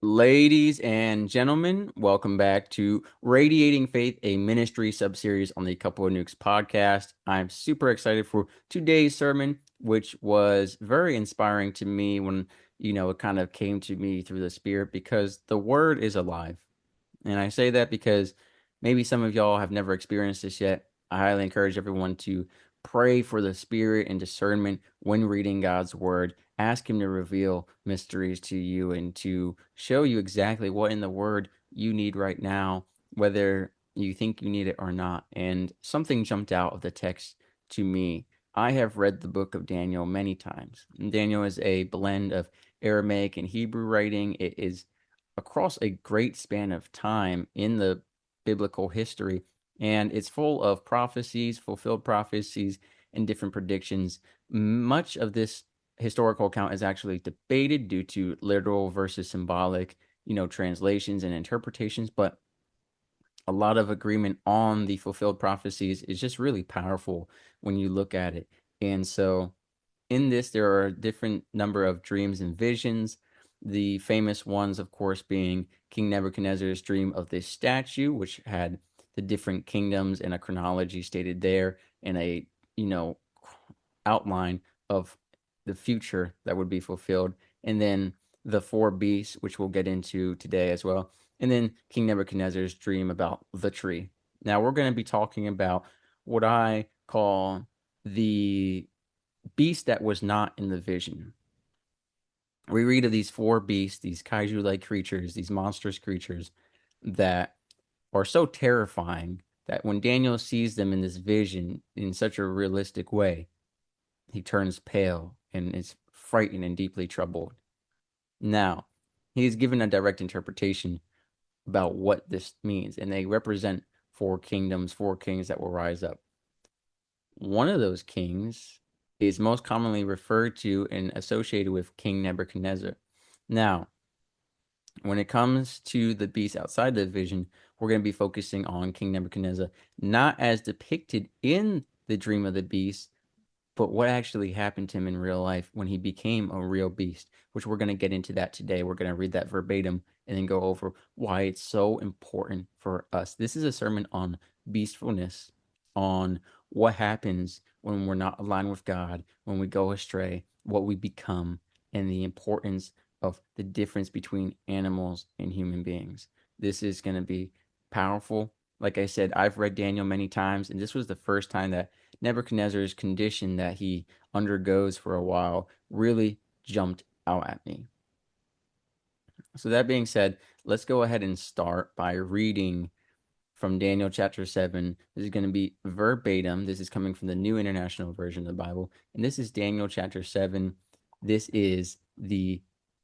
Ladies and gentlemen, welcome back to Radiating Faith, a ministry subseries on the Couple of Nukes podcast. I'm super excited for today's sermon, which was very inspiring to me when, it kind of came to me through the Spirit because the Word is alive. And I say that because maybe some of y'all have never experienced this yet. I highly encourage everyone to pray for the spirit and discernment when reading God's word. Ask Him to reveal mysteries to you and to show you exactly what in the word you need right now, whether you think you need it or not. And something jumped out of the text to me. I have read the book of Daniel many times. Daniel is a blend of Aramaic and Hebrew writing. It is across a great span of time in the biblical history, and it's full of prophecies, fulfilled prophecies, and different predictions. Much of this historical account is actually debated due to literal versus symbolic, translations and interpretations, but a lot of agreement on the fulfilled prophecies is just really powerful when you look at it. And so in this, there are a different number of dreams and visions. The famous ones, of course, being King Nebuchadnezzar's dream of this statue, which had the different kingdoms and a chronology stated there, and a you know outline of the future that would be fulfilled. And then the four beasts, which we'll get into today as well. And then King Nebuchadnezzar's dream about the tree. Now we're going to be talking about what I call the beast that was not in the vision. We read of these four beasts, these kaiju-like creatures, these monstrous creatures that are so terrifying that when Daniel sees them in this vision in such a realistic way, he turns pale and is frightened and deeply troubled. Now, he is given a direct interpretation about what this means, and they represent four kingdoms, four kings that will rise up. One of those kings is most commonly referred to and associated with King Nebuchadnezzar. Now, when it comes to the beast outside the vision, we're going to be focusing on King Nebuchadnezzar, not as depicted in the dream of the beast, but what actually happened to him in real life when he became a real beast, which we're going to get into that today. We're going to read that verbatim and then go over why it's so important for us. This is a sermon on beastfulness, on what happens when we're not aligned with God, when we go astray, what we become, and the importance of the difference between animals and human beings. This is going to be powerful. Like I said, I've read Daniel many times, and this was the first time that Nebuchadnezzar's condition that he undergoes for a while really jumped out at me. So that being said, let's go ahead and start by reading from Daniel chapter 7. This is going to be verbatim. This is coming from the New International Version of the Bible. And this is Daniel chapter 7. This is the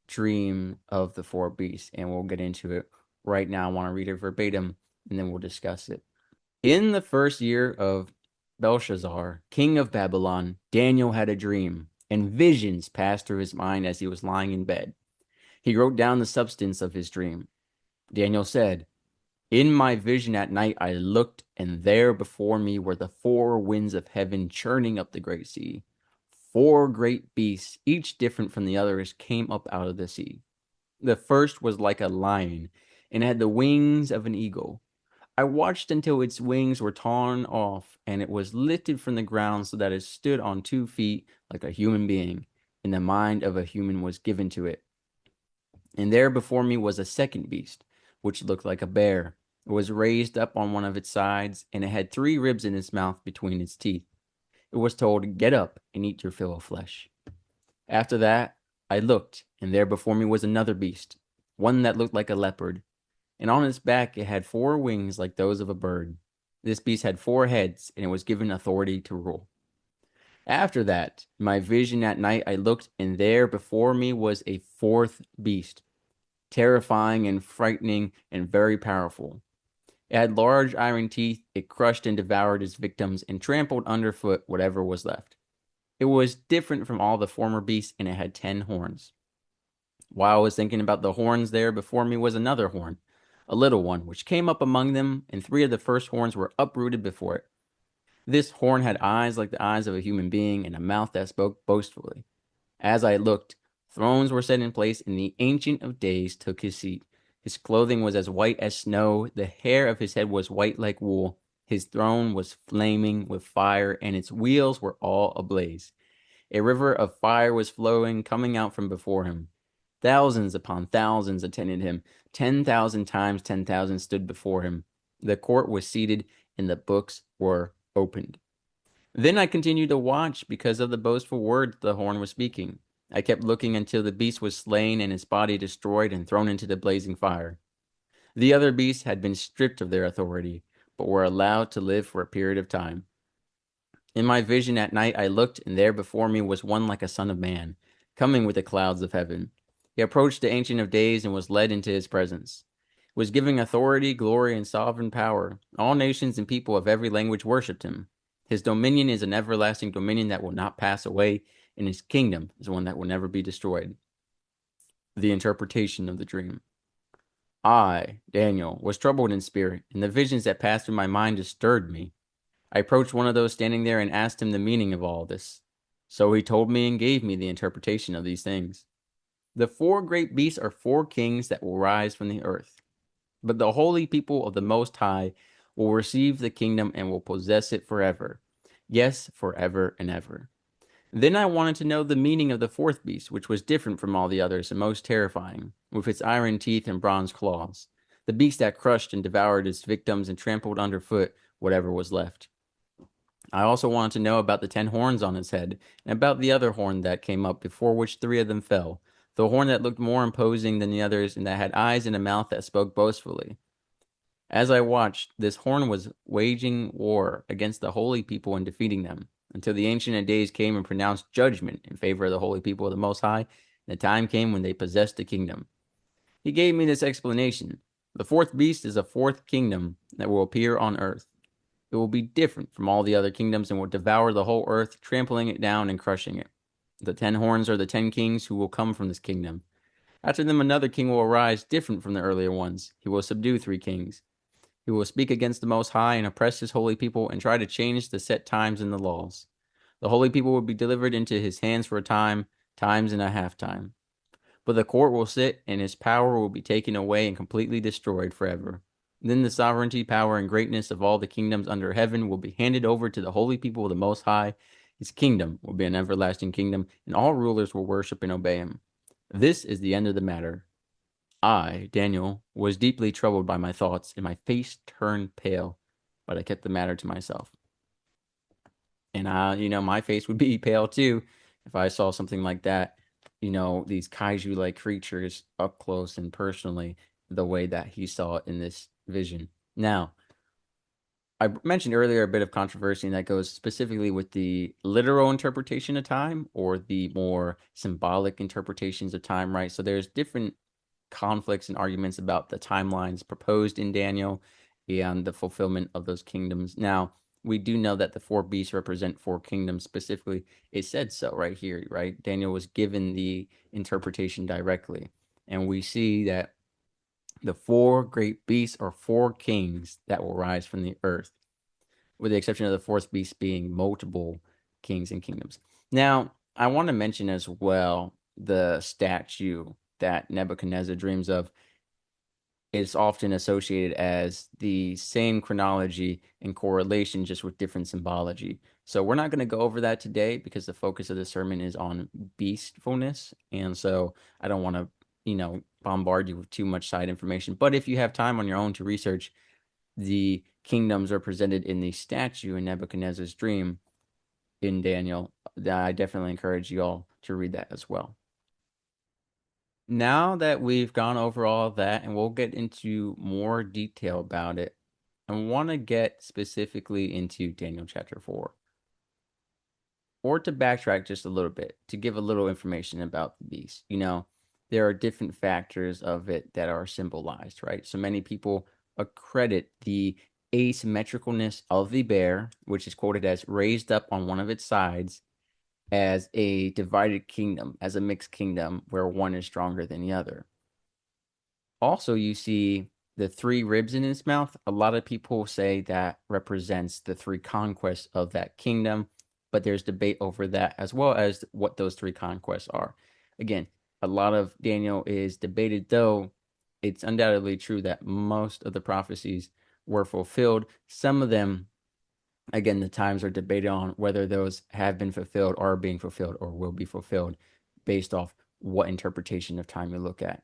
dream of the four beasts, and we'll get into it right now. I want to read it verbatim, and then we'll discuss it. In the first year of Belshazzar, king of Babylon, Daniel had a dream, and visions passed through his mind as he was lying in bed. He wrote down the substance of his dream. Daniel said, "In my vision at night I looked, and there before me were the four winds of heaven churning up the great sea. Four great beasts, each different from the others, came up out of the sea. The first was like a lion, and had the wings of an eagle. I watched until its wings were torn off, and it was lifted from the ground so that it stood on 2 feet like a human being, and the mind of a human was given to it. And there before me was a second beast, which looked like a bear. It was raised up on one of its sides, and it had 3 ribs in its mouth between its teeth. It was told, 'Get up and eat your fill of flesh.' After that, I looked, and there before me was another beast, one that looked like a leopard, and on its back it had 4 wings like those of a bird. This beast had 4 heads, and it was given authority to rule. After that, in my vision at night I looked, and there before me was a fourth beast, terrifying and frightening and very powerful. It had large iron teeth. It crushed and devoured its victims and trampled underfoot whatever was left. It was different from all the former beasts, and it had 10 horns. While I was thinking about the horns, there before me was another horn, a little one, which came up among them, and 3 of the first horns were uprooted before it. This horn had eyes like the eyes of a human being and a mouth that spoke boastfully. As I looked, Thrones were set in place, and the Ancient of Days took his seat. His clothing was as white as snow, the hair of his head was white like wool. His throne was flaming with fire, and its wheels were all ablaze. A river of fire was flowing, coming out from before him. Thousands upon thousands attended him. 10,000 times 10,000 stood before him. The court was seated, and the books were opened. Then I continued to watch because of the boastful words the horn was speaking. I kept looking until the beast was slain and his body destroyed and thrown into the blazing fire. The other beasts had been stripped of their authority, but were allowed to live for a period of time. In my vision at night I looked, and there before me was one like a son of man, coming with the clouds of heaven. He approached the Ancient of Days and was led into his presence. He was giving authority, glory, and sovereign power. All nations and people of every language worshipped him. His dominion is an everlasting dominion that will not pass away, and his kingdom is one that will never be destroyed. The interpretation of the dream. I, Daniel, was troubled in spirit, and the visions that passed through my mind disturbed me. I approached one of those standing there and asked him the meaning of all this. So he told me and gave me the interpretation of these things. The four great beasts are four kings that will rise from the earth. But the holy people of the Most High will receive the kingdom and will possess it forever. Yes, forever and ever. Then I wanted to know the meaning of the fourth beast, which was different from all the others and most terrifying, with its iron teeth and bronze claws. The beast that crushed and devoured its victims and trampled underfoot whatever was left. I also wanted to know about the 10 horns on his head, and about the other horn that came up before which 3 of them fell, the horn that looked more imposing than the others and that had eyes and a mouth that spoke boastfully. As I watched, this horn was waging war against the holy people and defeating them, until the Ancient of Days came and pronounced judgment in favor of the holy people of the Most High, and the time came when they possessed the kingdom. He gave me this explanation. The fourth beast is a fourth kingdom that will appear on earth. It will be different from all the other kingdoms and will devour the whole earth, trampling it down and crushing it. The 10 horns are the 10 kings who will come from this kingdom. After them, another king will arise, different from the earlier ones. He will subdue 3 kings. He will speak against the Most High and oppress his holy people and try to change the set times and the laws. The holy people will be delivered into his hands for a time, times and a half time. But the court will sit, and his power will be taken away and completely destroyed forever. Then the sovereignty, power, and greatness of all the kingdoms under heaven will be handed over to the holy people of the Most High. His kingdom will be an everlasting kingdom, and all rulers will worship and obey him. This is the end of the matter. I, Daniel, was deeply troubled by my thoughts, and my face turned pale, but I kept the matter to myself. And my face would be pale too if I saw something like that. These kaiju-like creatures up close and personally, the way that he saw it in this vision. Now, I mentioned earlier a bit of controversy, and that goes specifically with the literal interpretation of time or the more symbolic interpretations of time, right? So there's different conflicts and arguments about the timelines proposed in Daniel and the fulfillment of those kingdoms. Now, we do know that the 4 beasts represent 4 kingdoms specifically. It said so right here, right? Daniel was given the interpretation directly. And we see that the 4 great beasts are 4 kings that will rise from the earth, with the exception of the 4th beast being multiple kings and kingdoms. Now, I want to mention as well the statue that Nebuchadnezzar dreams of is often associated as the same chronology and correlation, just with different symbology. So we're not going to go over that today because the focus of the sermon is on beastfulness. And so I don't want to, bombard you with too much side information. But if you have time on your own to research the kingdoms represented in the statue in Nebuchadnezzar's dream in Daniel, I definitely encourage you all to read that as well. Now that we've gone over all of that, and we'll get into more detail about it, I want to get specifically into Daniel chapter 4. Or to backtrack just a little bit, to give a little information about the beast. There are different factors of it that are symbolized, right? So many people accredit the asymmetricalness of the bear, which is quoted as raised up on one of its sides, as a divided kingdom, as a mixed kingdom where one is stronger than the other. Also, you see the 3 ribs in its mouth. A lot of people say that represents the 3 conquests of that kingdom, but there's debate over that as well as what those 3 conquests are. Again, a lot of Daniel is debated, though it's undoubtedly true that most of the prophecies were fulfilled. Some of them, again, the times are debated on whether those have been fulfilled, are being fulfilled, or will be fulfilled based off what interpretation of time you look at.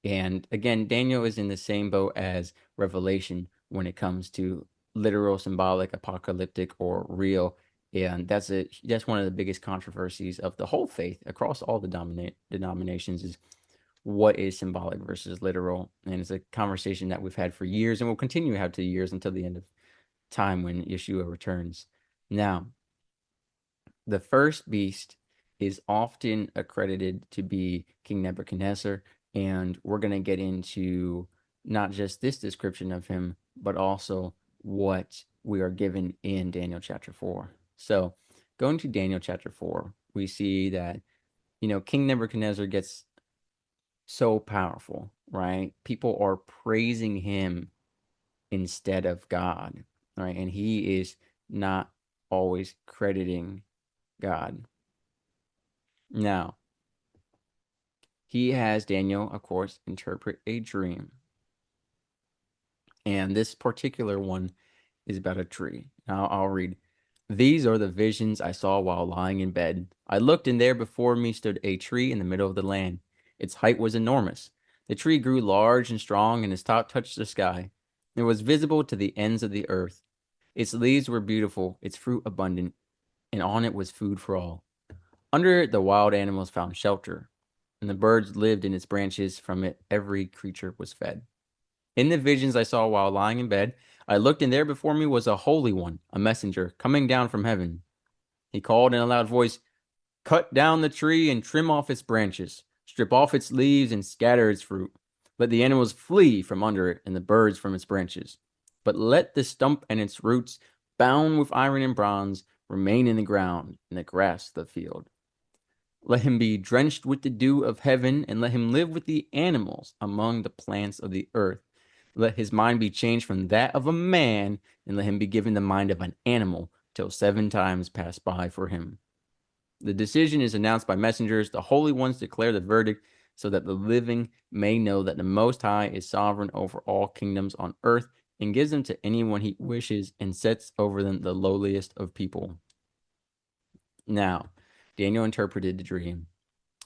And again, Daniel is in the same boat as Revelation when it comes to literal, symbolic, apocalyptic, or real. And that's one of the biggest controversies of the whole faith across all the denominations is what is symbolic versus literal. And it's a conversation that we've had for years and will continue to have to years until the end of time when Yeshua returns. Now, the first beast is often accredited to be King Nebuchadnezzar, and we're going to get into not just this description of him, but also what we are given in Daniel chapter 4. So, going to Daniel chapter 4, we see that, King Nebuchadnezzar gets so powerful, right? People are praising him instead of God, right? And he is not always crediting God. Now, he has Daniel, of course, interpret a dream. And this particular one is about a tree. Now, I'll read. These are the visions I saw while lying in bed. I looked, and there before me stood a tree in the middle of the land. Its height was enormous. The tree grew large and strong, and its top touched the sky. It was visible to the ends of the earth. Its leaves were beautiful, its fruit abundant, and on it was food for all. Under it, the wild animals found shelter, and the birds lived in its branches. From it, every creature was fed. In the visions I saw while lying in bed, I looked, and there before me was a holy one, a messenger, coming down from heaven. He called in a loud voice, "Cut down the tree and trim off its branches. Strip off its leaves and scatter its fruit. Let the animals flee from under it and the birds from its branches. But let the stump and its roots, bound with iron and bronze, remain in the ground, in the grass of the field. Let him be drenched with the dew of heaven, and let him live with the animals among the plants of the earth. Let his mind be changed from that of a man, and let him be given the mind of an animal, till 7 times pass by for him. The decision is announced by messengers. The holy ones declare the verdict, so that the living may know that the Most High is sovereign over all kingdoms on earth, and gives them to anyone he wishes, and sets over them the lowliest of people." Now, Daniel interpreted the dream,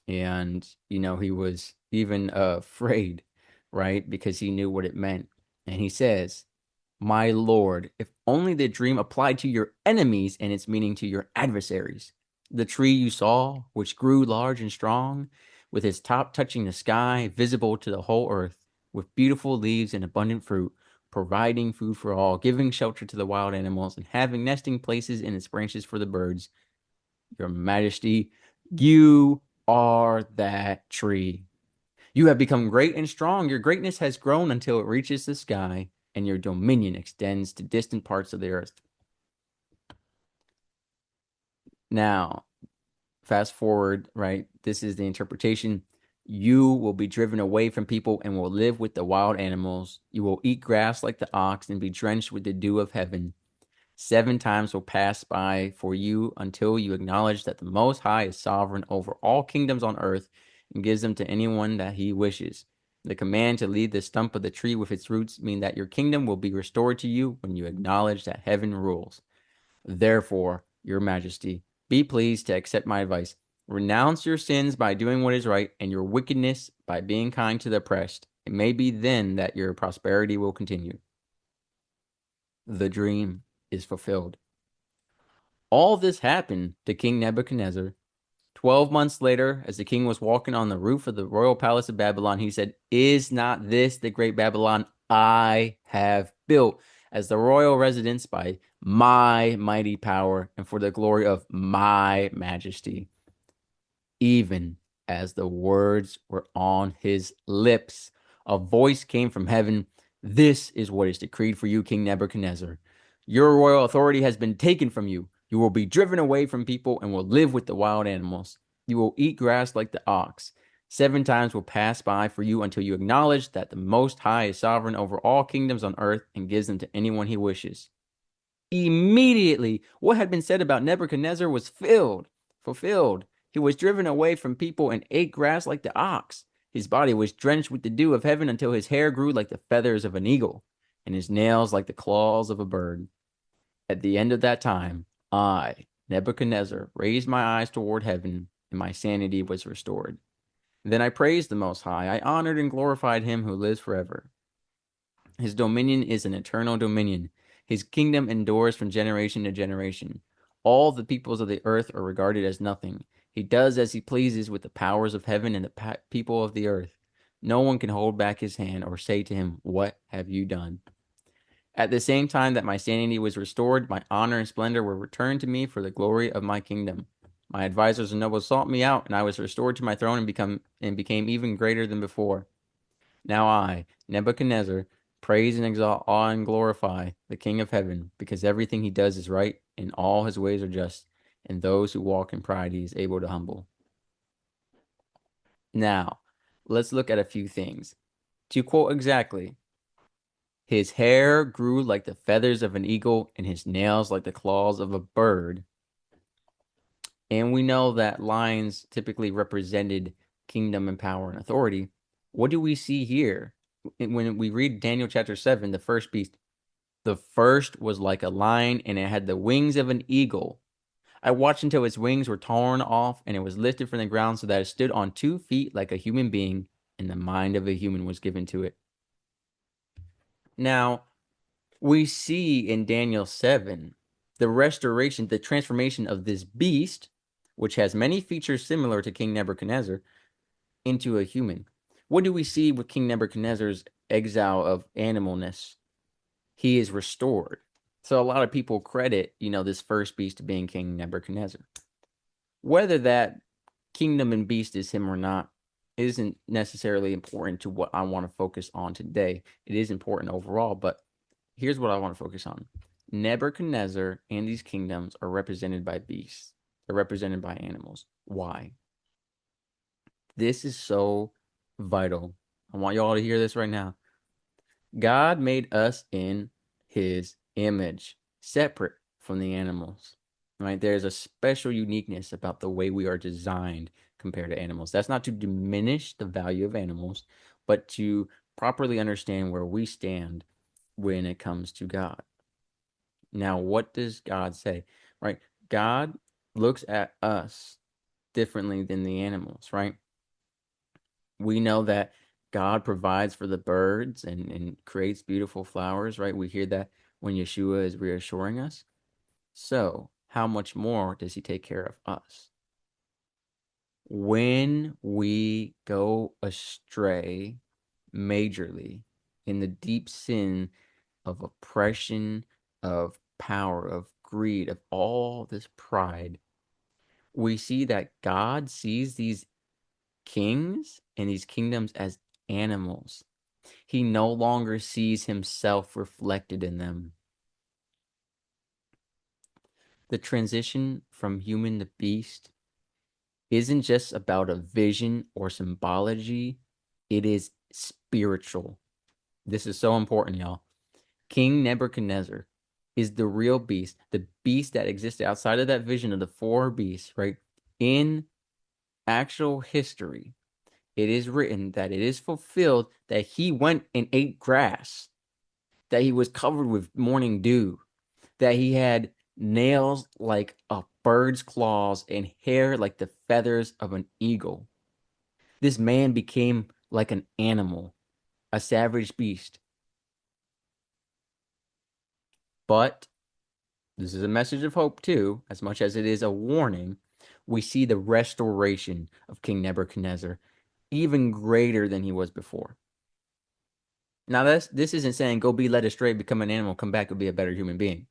and he was even afraid, right? Because he knew what it meant. And he says, "My Lord, if only the dream applied to your enemies and its meaning to your adversaries. The tree you saw, which grew large and strong, with its top touching the sky, visible to the whole earth, with beautiful leaves and abundant fruit, providing food for all, giving shelter to the wild animals, and having nesting places in its branches for the birds. Your Majesty, you are that tree. You have become great and strong. Your greatness has grown until it reaches the sky, and your dominion extends to distant parts of the earth." Now, fast forward, right? This is the interpretation. "You will be driven away from people and will live with the wild animals. You will eat grass like the ox and be drenched with the dew of heaven. 7 times will pass by for you until you acknowledge that the Most High is sovereign over all kingdoms on earth and gives them to anyone that he wishes. The command to leave the stump of the tree with its roots mean that your kingdom will be restored to you when you acknowledge that heaven rules. Therefore, Your Majesty, be pleased to accept my advice. Renounce your sins by doing what is right and your wickedness by being kind to the oppressed. It may be then that your prosperity will continue." The dream is fulfilled. All this happened to King Nebuchadnezzar. 12 months later, as the king was walking on the roof of the royal palace of Babylon, he said, "Is not this the great Babylon I have built as the royal residence by my mighty power and for the glory of my majesty?" Even as the words were on his lips, a voice came from heaven. "This is what is decreed for you, King Nebuchadnezzar. Your royal authority has been taken from you. You will be driven away from people and will live with the wild animals. You will eat grass like the ox. 7 times will pass by for you until you acknowledge that the Most High is sovereign over all kingdoms on earth and gives them to anyone he wishes." Immediately, what had been said about Nebuchadnezzar was fulfilled. He was driven away from people and ate grass like the ox. His body was drenched with the dew of heaven until his hair grew like the feathers of an eagle, and his nails like the claws of a bird. At the end of that time, I, Nebuchadnezzar, raised my eyes toward heaven, and my sanity was restored. Then I praised the Most High. I honored and glorified him who lives forever. His dominion is an eternal dominion. His kingdom endures from generation to generation. All the peoples of the earth are regarded as nothing. He does as he pleases with the powers of heaven and the people of the earth. No one can hold back his hand or say to him, "What have you done?" At the same time that my sanity was restored, my honor and splendor were returned to me for the glory of my kingdom. My advisors and nobles sought me out, and I was restored to my throne and became even greater than before. Now I, Nebuchadnezzar, praise and exalt, awe and glorify the King of heaven, because everything he does is right, and all his ways are just, and those who walk in pride he is able to humble. Now, let's look at a few things. To quote exactly, his hair grew like the feathers of an eagle, and his nails like the claws of a bird. And we know that lions typically represented kingdom and power and authority. What do we see here? When we read Daniel chapter 7, the first beast, the first was like a lion and it had the wings of an eagle. I watched until its wings were torn off and it was lifted from the ground so that it stood on 2 feet like a human being, and the mind of a human was given to it. Now, we see in Daniel 7 the restoration, the transformation of this beast, which has many features similar to King Nebuchadnezzar, into a human. What do we see with King Nebuchadnezzar's exile of animalness? He is restored. So a lot of people credit, this first beast to being King Nebuchadnezzar. Whether that kingdom and beast is him or not isn't necessarily important to what I want to focus on today. It is important overall, but here's what I want to focus on. Nebuchadnezzar and these kingdoms are represented by beasts. They're represented by animals. Why? This is so vital. I want y'all to hear this right now. God made us in his image, separate from the animals. Right? There's a special uniqueness about the way we are designed compared to animals. That's not to diminish the value of animals, but to properly understand where we stand when it comes to God. Now, what does God say? Right? God looks at us differently than the animals, right? We know that God provides for the birds and creates beautiful flowers, right? We hear that when Yeshua is reassuring us. So, how much more does he take care of us? When we go astray majorly in the deep sin of oppression, of power, of greed, of all this pride, we see that God sees these kings and these kingdoms as animals. He no longer sees himself reflected in them. The transition from human to beast isn't just about a vision or symbology, it is spiritual. This is so important, y'all. King Nebuchadnezzar is the real beast, the beast that existed outside of that vision of the four beasts, right? In actual history, it is written that it is fulfilled that he went and ate grass, that he was covered with morning dew, that he had nails like a bird's claws and hair like the feathers of an eagle. This man became like an animal, a savage beast. But this is a message of hope too, as much as it is a warning. We see the restoration of King Nebuchadnezzar, even greater than he was before. Now, this isn't saying go be led astray, become an animal, come back and be a better human being,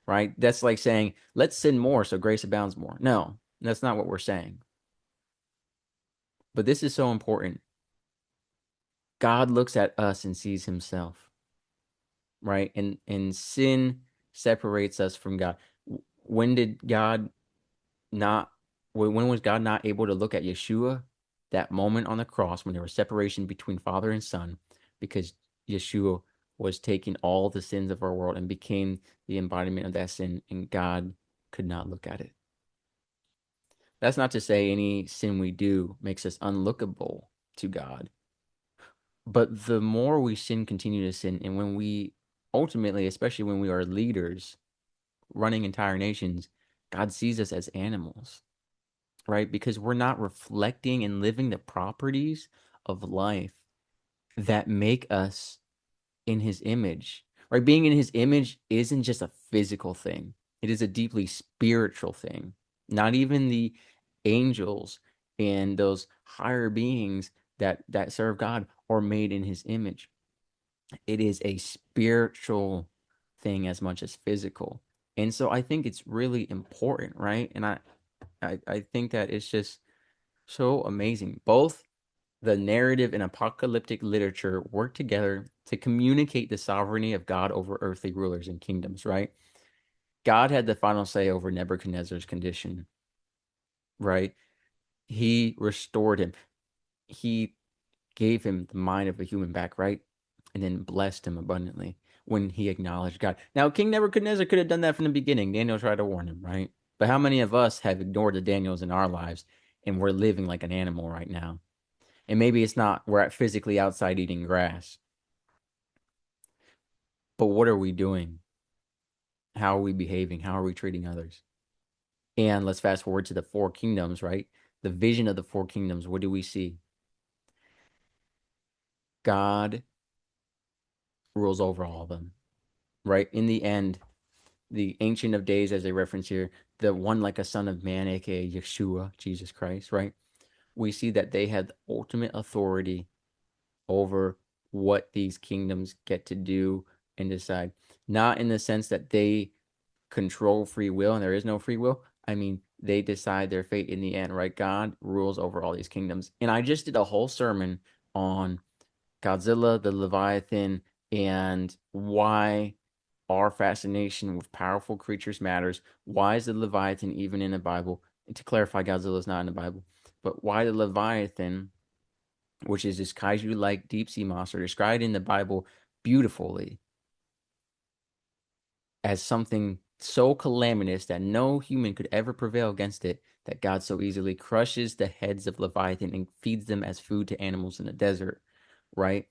right? That's like saying let's sin more so grace abounds more. No, that's not what we're saying. But this is so important. God looks at us and sees himself, right? And sin separates us from God. When did God not, when was God not able to look at Yeshua? That moment on the cross when there was separation between Father and Son, because Yeshua was taking all the sins of our world and became the embodiment of that sin, and God could not look at it. That's not to say any sin we do makes us unlookable to God. But the more we continue to sin, and when we ultimately, especially when we are leaders running entire nations, God sees us as animals, right? Because we're not reflecting and living the properties of life that make us in his image, right? Being in his image isn't just a physical thing, it is a deeply spiritual thing. Not even the angels and those higher beings that serve God are made in his image. It is a spiritual thing as much as physical. And so I think it's really important, right? And I think that it's just so amazing. Both the narrative and apocalyptic literature work together to communicate the sovereignty of God over earthly rulers and kingdoms, right? God had the final say over Nebuchadnezzar's condition, right? He restored him. He gave him the mind of a human back, right? And then blessed him abundantly when he acknowledged God. Now, King Nebuchadnezzar could have done that from the beginning. Daniel tried to warn him, right? But how many of us have ignored the Daniels in our lives and we're living like an animal right now? And maybe it's not, we're physically outside eating grass, but what are we doing? How are we behaving? How are we treating others? And let's fast forward to the four kingdoms, right? The vision of the four kingdoms. What do we see? God rules over all of them, right? In the end, the Ancient of Days, as they reference here, the one like a son of man, aka Yeshua, Jesus Christ, right? We see that they had the ultimate authority over what these kingdoms get to do and decide. Not in the sense that they control free will and there is no free will. I mean, they decide their fate in the end, right? God rules over all these kingdoms. And I just did a whole sermon on Godzilla, the Leviathan, and why our fascination with powerful creatures matters. Why is the Leviathan even in the Bible? And to clarify, Godzilla is not in the Bible. But why the Leviathan, which is this kaiju like deep sea monster, described in the Bible beautifully as something so calamitous that no human could ever prevail against it, that God so easily crushes the heads of Leviathan and feeds them as food to animals in the desert, right?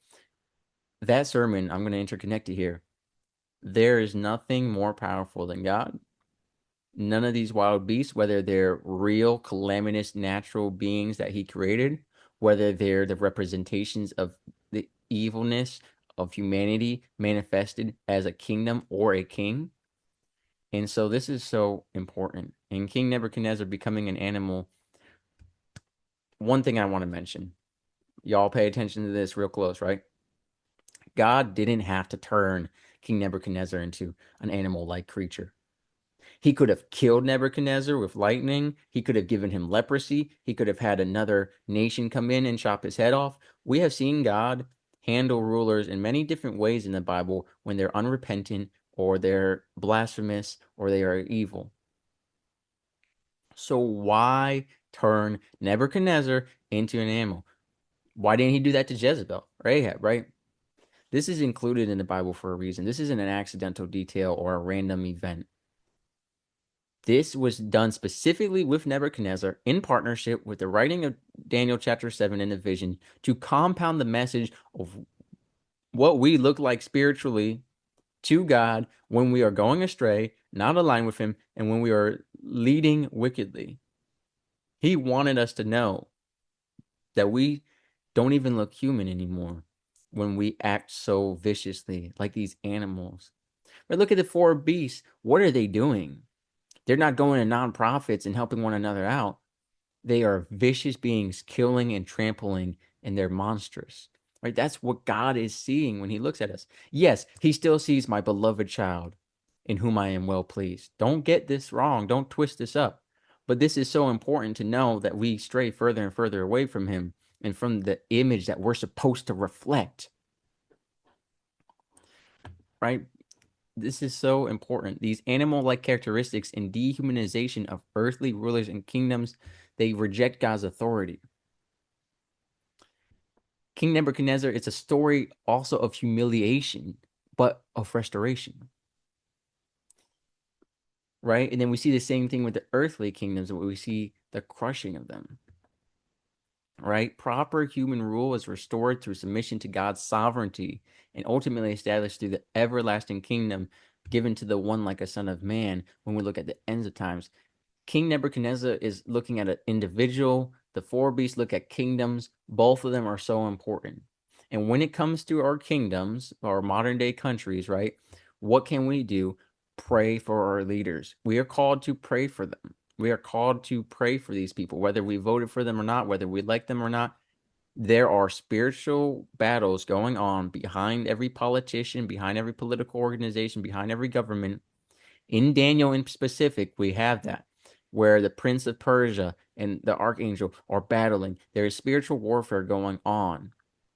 That sermon, I'm going to interconnect it here. There is nothing more powerful than God. None of these wild beasts, whether they're real, calamitous, natural beings that he created, whether they're the representations of the evilness of humanity manifested as a kingdom or a king. And so this is so important. And King Nebuchadnezzar becoming an animal, one thing I want to mention, y'all pay attention to this real close, right? God didn't have to turn King Nebuchadnezzar into an animal-like creature. He could have killed Nebuchadnezzar with lightning. He could have given him leprosy. He could have had another nation come in and chop his head off. We have seen God handle rulers in many different ways in the Bible when they're unrepentant or they're blasphemous or they are evil. So why turn Nebuchadnezzar into an animal? Why didn't he do that to Jezebel or Ahab, right? This is included in the Bible for a reason. This isn't an accidental detail or a random event. This was done specifically with Nebuchadnezzar in partnership with the writing of Daniel chapter 7 in the vision to compound the message of what we look like spiritually to God when we are going astray, not aligned with him, and when we are leading wickedly. He wanted us to know that we don't even look human anymore when we act so viciously like these animals. But look at the four beasts. What are they doing? They're not going to nonprofits and helping one another out. They are vicious beings killing and trampling, and they're monstrous. Right? That's what God is seeing when he looks at us. Yes, he still sees my beloved child in whom I am well pleased. Don't get this wrong. Don't twist this up. But this is so important to know that we stray further and further away from him and from the image that we're supposed to reflect. Right? This is so important. These animal-like characteristics and dehumanization of earthly rulers and kingdoms, they reject God's authority. King Nebuchadnezzar, it's a story also of humiliation, but of restoration. right? And then we see the same thing with the earthly kingdoms, where we see the crushing of them, right? Proper human rule is restored through submission to God's sovereignty and ultimately established through the everlasting kingdom given to the one like a son of man when we look at the ends of times. King Nebuchadnezzar is looking at an individual. The four beasts look at kingdoms. Both of them are so important. And when it comes to our kingdoms, our modern day countries, right? What can we do? Pray for our leaders. We are called to pray for them. We are called to pray for these people, whether we voted for them or not, whether we like them or not. There are spiritual battles going on behind every politician, behind every political organization, behind every government. In Daniel in specific, we have that where the prince of Persia and the archangel are battling. There is spiritual warfare going on,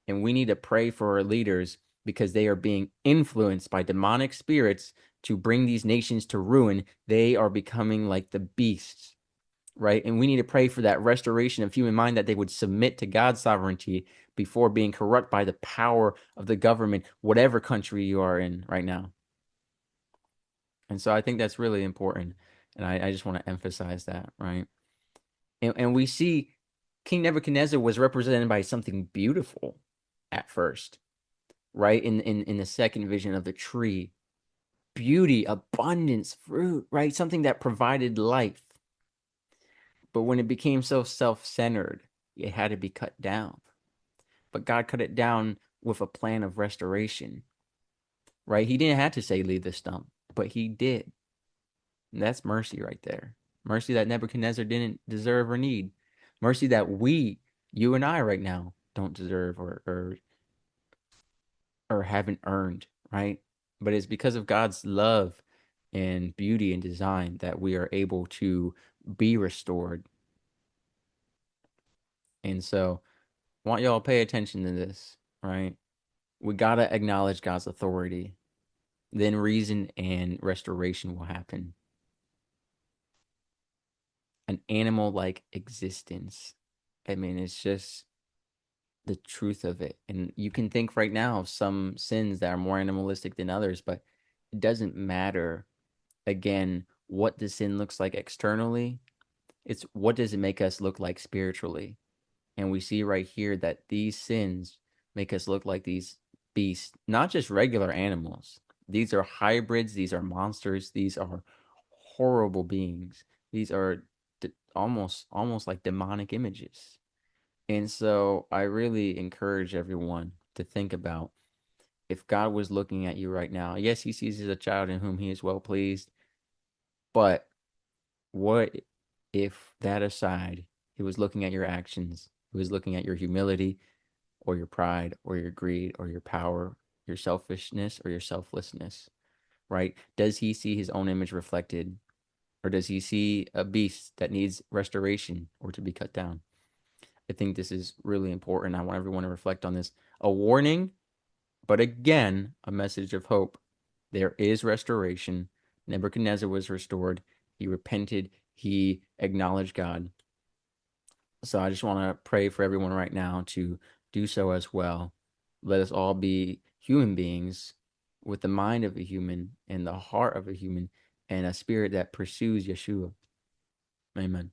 and we need to pray for our leaders because they are being influenced by demonic spirits to bring these nations to ruin. They are becoming like the beasts, right? And we need to pray for that restoration of human mind, that they would submit to God's sovereignty before being corrupt by the power of the government, whatever country you are in right now. And so I think that's really important. And I just want to emphasize that, right? And we see King Nebuchadnezzar was represented by something beautiful at first, right? In the second vision of the tree, beauty, abundance, fruit, right? Something that provided life. But when it became so self-centered, it had to be cut down. But God cut it down with a plan of restoration, right? He didn't have to say leave the stump, but he did. And that's mercy right there. Mercy that Nebuchadnezzar didn't deserve or need. Mercy that you and I right now don't deserve or haven't earned, right? But it's because of God's love and beauty and design that we are able to be restored. And so I want y'all to pay attention to this, right? We gotta acknowledge God's authority. Then reason and restoration will happen. An animal like existence. I mean, it's just the truth of it. And you can think right now of some sins that are more animalistic than others, but it doesn't matter, again, what the sin looks like externally. It's what does it make us look like spiritually? And we see right here that these sins make us look like these beasts, not just regular animals. These are hybrids, these are monsters, these are horrible beings. These are almost like demonic images. And so I really encourage everyone to think about, if God was looking at you right now, yes, he sees as a child in whom he is well pleased, but what if that aside, he was looking at your actions, he was looking at your humility or your pride or your greed or your power, your selfishness or your selflessness, right? Does he see his own image reflected, or does he see a beast that needs restoration or to be cut down? I think this is really important. I want everyone to reflect on this. A warning, but again, a message of hope. There is restoration. Nebuchadnezzar was restored. He repented. He acknowledged God. So I just want to pray for everyone right now to do so as well. Let us all be human beings with the mind of a human and the heart of a human and a spirit that pursues Yeshua. Amen.